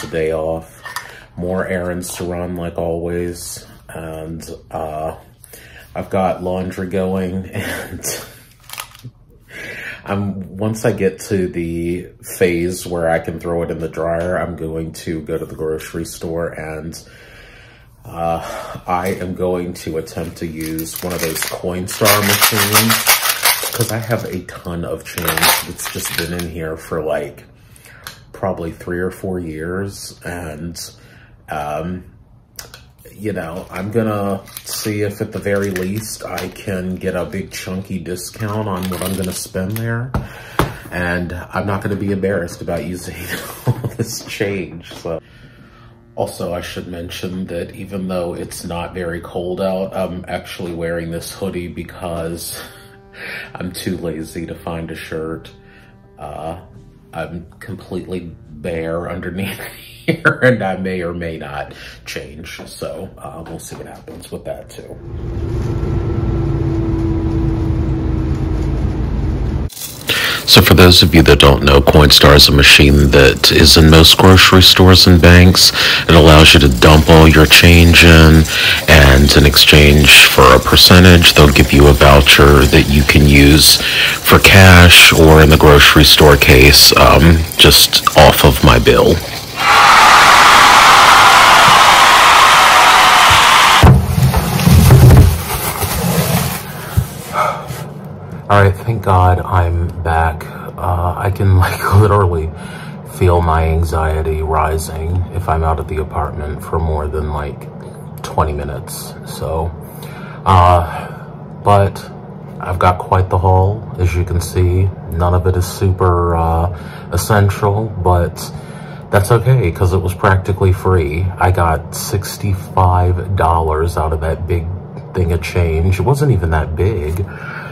a day off. More errands to run like always. And I've got laundry going, and once I get to the phase where I can throw it in the dryer, I'm going to go to the grocery store, and I am going to attempt to use one of those Coinstar machines, because I have a ton of change that's just been in here for like probably 3 or 4 years. And you know, I'm gonna see if at the very least I can get a big chunky discount on what I'm gonna spend there. And I'm not gonna be embarrassed about using all this change. So, also, I should mention that even though it's not very cold out, I'm actually wearing this hoodie because I'm too lazy to find a shirt. I'm completely bare underneath here, and I may or may not change. So we'll see what happens with that too. So for those of you that don't know, Coinstar is a machine that is in most grocery stores and banks. It allows you to dump all your change in, and in exchange for a percentage, they'll give you a voucher that you can use for cash, or in the grocery store case, just off of my bill. All right, thank God I'm back. I can like literally feel my anxiety rising if I'm out of the apartment for more than like 20 minutes. So, but I've got quite the haul, as you can see. None of it is super essential, but that's okay, because it was practically free. I got $65 out of that big thing of change. It wasn't even that big,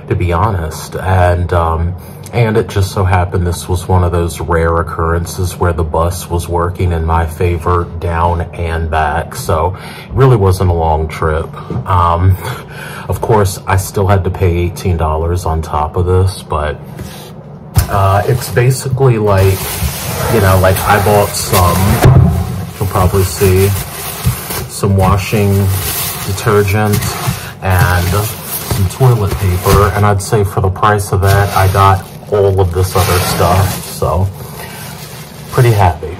to be honest. And it just so happened this was one of those rare occurrences where the bus was working in my favor down and back. So it really wasn't a long trip. Of course, I still had to pay $18 on top of this, but it's basically like, you know, like I bought some, you'll probably see, some washing detergent and some toilet paper, and I'd say for the price of that, I got all of this other stuff, so pretty happy.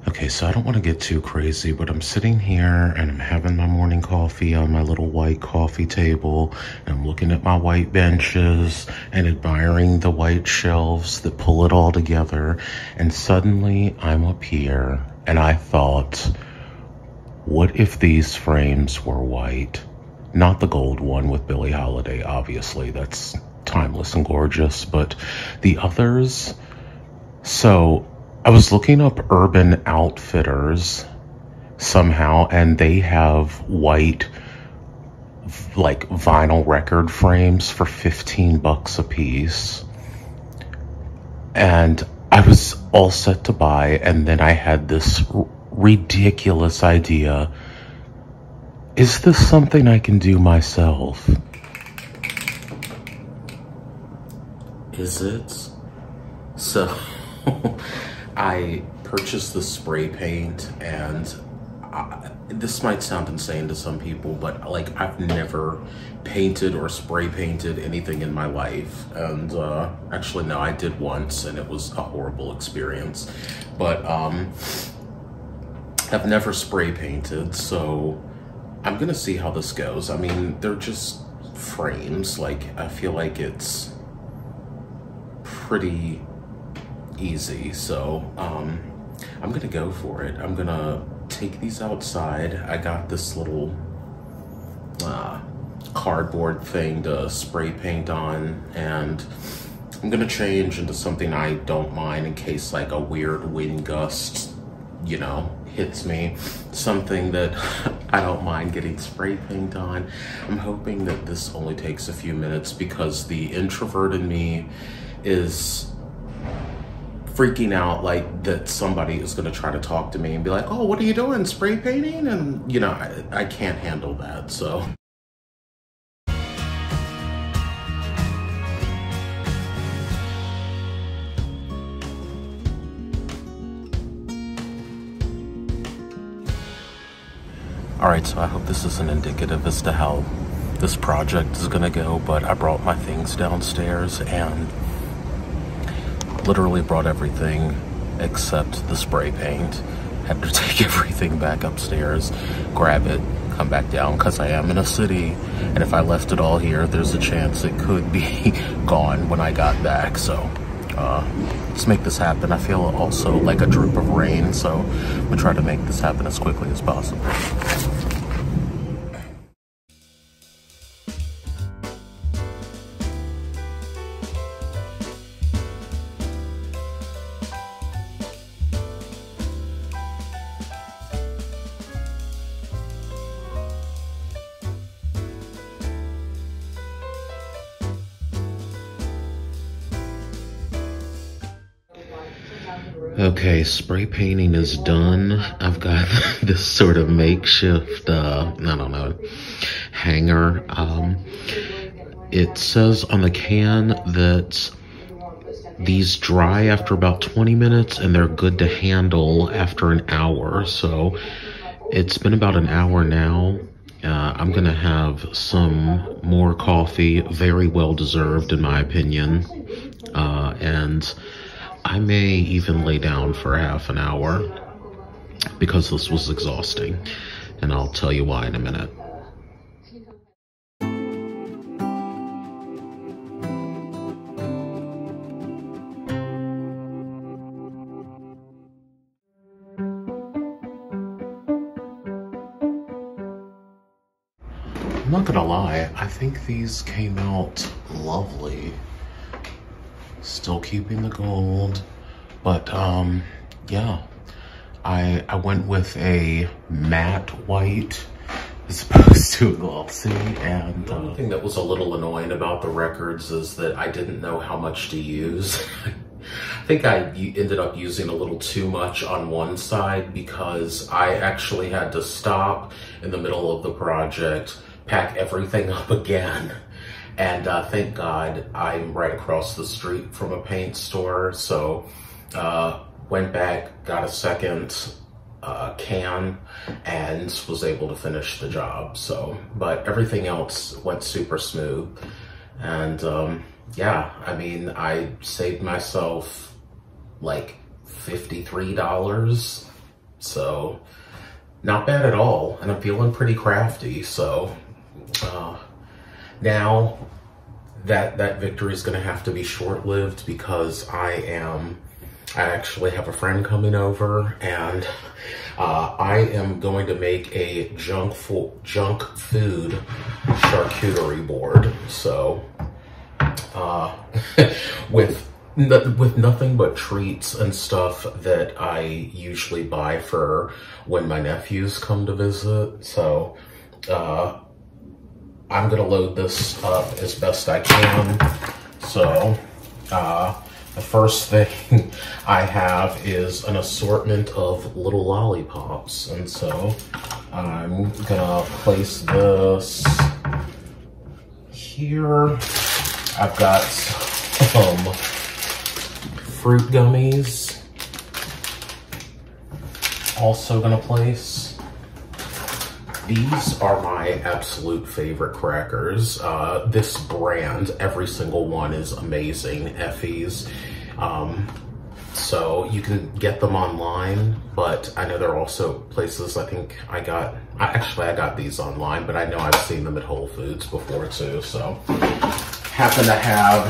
Okay, so I don't want to get too crazy, but I'm sitting here and I'm having my morning coffee on my little white coffee table, and I'm looking at my white benches and admiring the white shelves that pull it all together, and suddenly I'm up here and I thought, what if these frames were white? Not the gold one with Billie Holiday, obviously, that's timeless and gorgeous, but the others. So I was looking up Urban Outfitters somehow, and they have white, like, vinyl record frames for 15 bucks a piece. And I was all set to buy, and then I had this ridiculous idea. Is this something I can do myself? Is it? So I purchased the spray paint, and this might sound insane to some people, but like I've never painted or spray painted anything in my life. And actually no, I did once, and it was a horrible experience. But I've never spray painted, so I'm gonna see how this goes. I mean, they're just frames. Like, I feel like it's pretty easy, so I'm gonna go for it. I'm gonna take these outside. I got this little cardboard thing to spray paint on, and I'm gonna change into something I don't mind in case like a weird wind gust, you know, hits me. Something that I don't mind getting spray paint on. I'm hoping that this only takes a few minutes, because the introvert in me is freaking out like that somebody is going to try to talk to me and be like, oh, what are you doing, spray painting? And you know, I can't handle that. So Alright, so I hope this isn't indicative as to how this project is gonna go, but I brought my things downstairs and literally brought everything except the spray paint. Had to take everything back upstairs, grab it, come back down, because I am in a city, and if I left it all here, there's a chance it could be gone when I got back. So let's make this happen. I feel also like a drip of rain, so I'm gonna try to make this happen as quickly as possible. Okay, spray painting is done. I've got this sort of makeshift, I don't know, hanger. It says on the can that these dry after about 20 minutes and they're good to handle after an hour. So it's been about an hour now. I'm gonna have some more coffee, very well deserved in my opinion, and I may even lay down for half an hour because this was exhausting, and I'll tell you why in a minute. I'm not gonna lie, I think these came out lovely. Still keeping the gold, but yeah, I went with a matte white as opposed to a glossy. And the only thing that was a little annoying about the records is that I didn't know how much to use. I think I ended up using a little too much on one side because I actually had to stop in the middle of the project, pack everything up again. And thank God I'm right across the street from a paint store. So went back, got a second can, and was able to finish the job. So, but everything else went super smooth. And yeah, I mean, I saved myself like $53. So not bad at all. And I'm feeling pretty crafty. So now that victory is going to have to be short-lived because I actually have a friend coming over, and I am going to make a junk food charcuterie board. So with nothing but treats and stuff that I usually buy for when my nephews come to visit. So I'm gonna load this up as best I can. So the first thing I have is an assortment of little lollipops. And so I'm gonna place this here. I've got some fruit gummies. Also gonna place. These are my absolute favorite crackers. This brand, every single one is amazing, Effie's. So you can get them online, but I know there are also places, I think I got these online, but I know I've seen them at Whole Foods before too. So happen to have,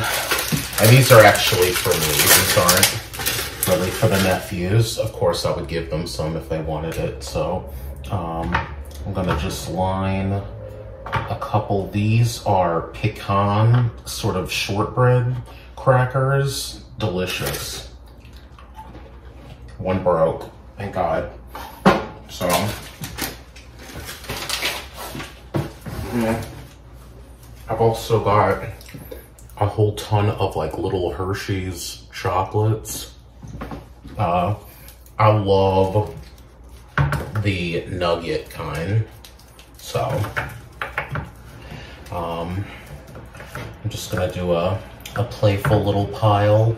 and these are actually for me, these aren't really for the nephews. Of course I would give them some if they wanted it. So I'm gonna just line a couple. These are pecan sort of shortbread crackers. Delicious. One broke, thank God. So, yeah. I've also got a whole ton of like little Hershey's chocolates. I love the nugget kind. So I'm just gonna do a playful little pile.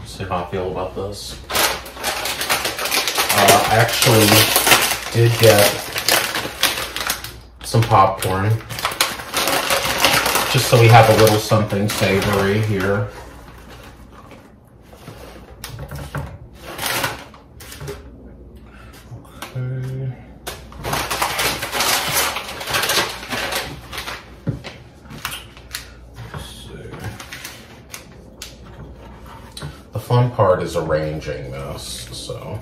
See how I feel about this. I actually did get some popcorn, just so we have a little something savory here. Okay. Let's see. The fun part is arranging this, so.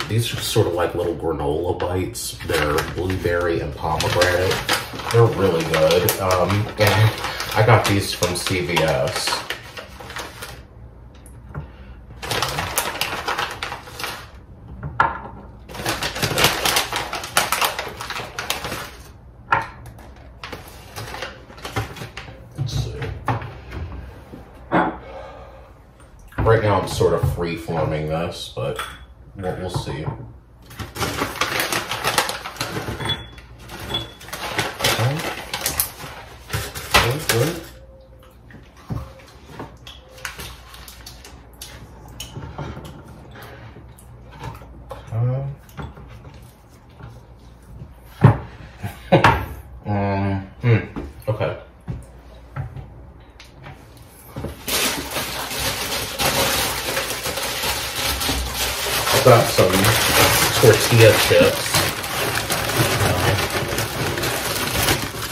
These are sort of like little granola bites. They're blueberry and pomegranate. They're really good. And I got these from CVS. Let's see. Right now I'm sort of free-forming this, but we'll see. Okay. Good. Okay. Got some tortilla chips.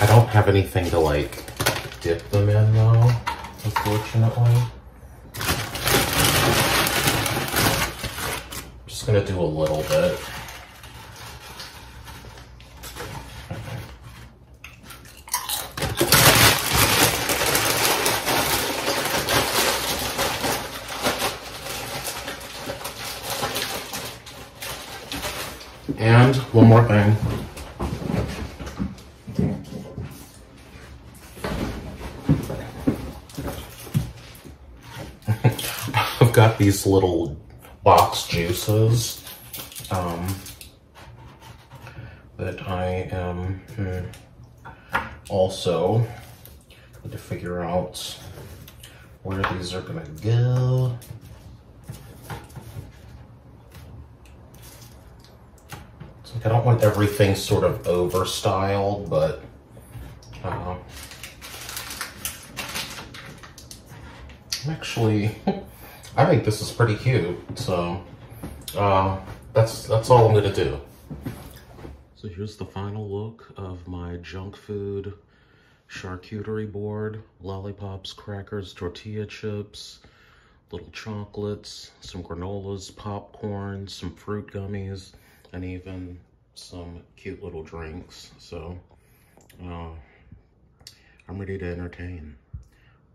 I don't have anything to like dip them in though, unfortunately. I'm just gonna do a little bit. And one more thing. I've got these little box juices that I am also need to figure out where these are gonna go. I don't want everything sort of over styled, but I'm actually, I think this is pretty cute. So that's all I'm gonna do. So here's the final look of my junk food charcuterie board: lollipops, crackers, tortilla chips, little chocolates, some granolas, popcorn, some fruit gummies, and even some cute little drinks. So I'm ready to entertain.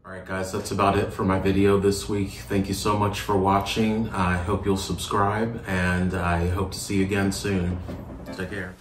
All right, guys, that's about it for my video this week. Thank you so much for watching. I hope you'll subscribe, and I hope to see you again soon. Take care.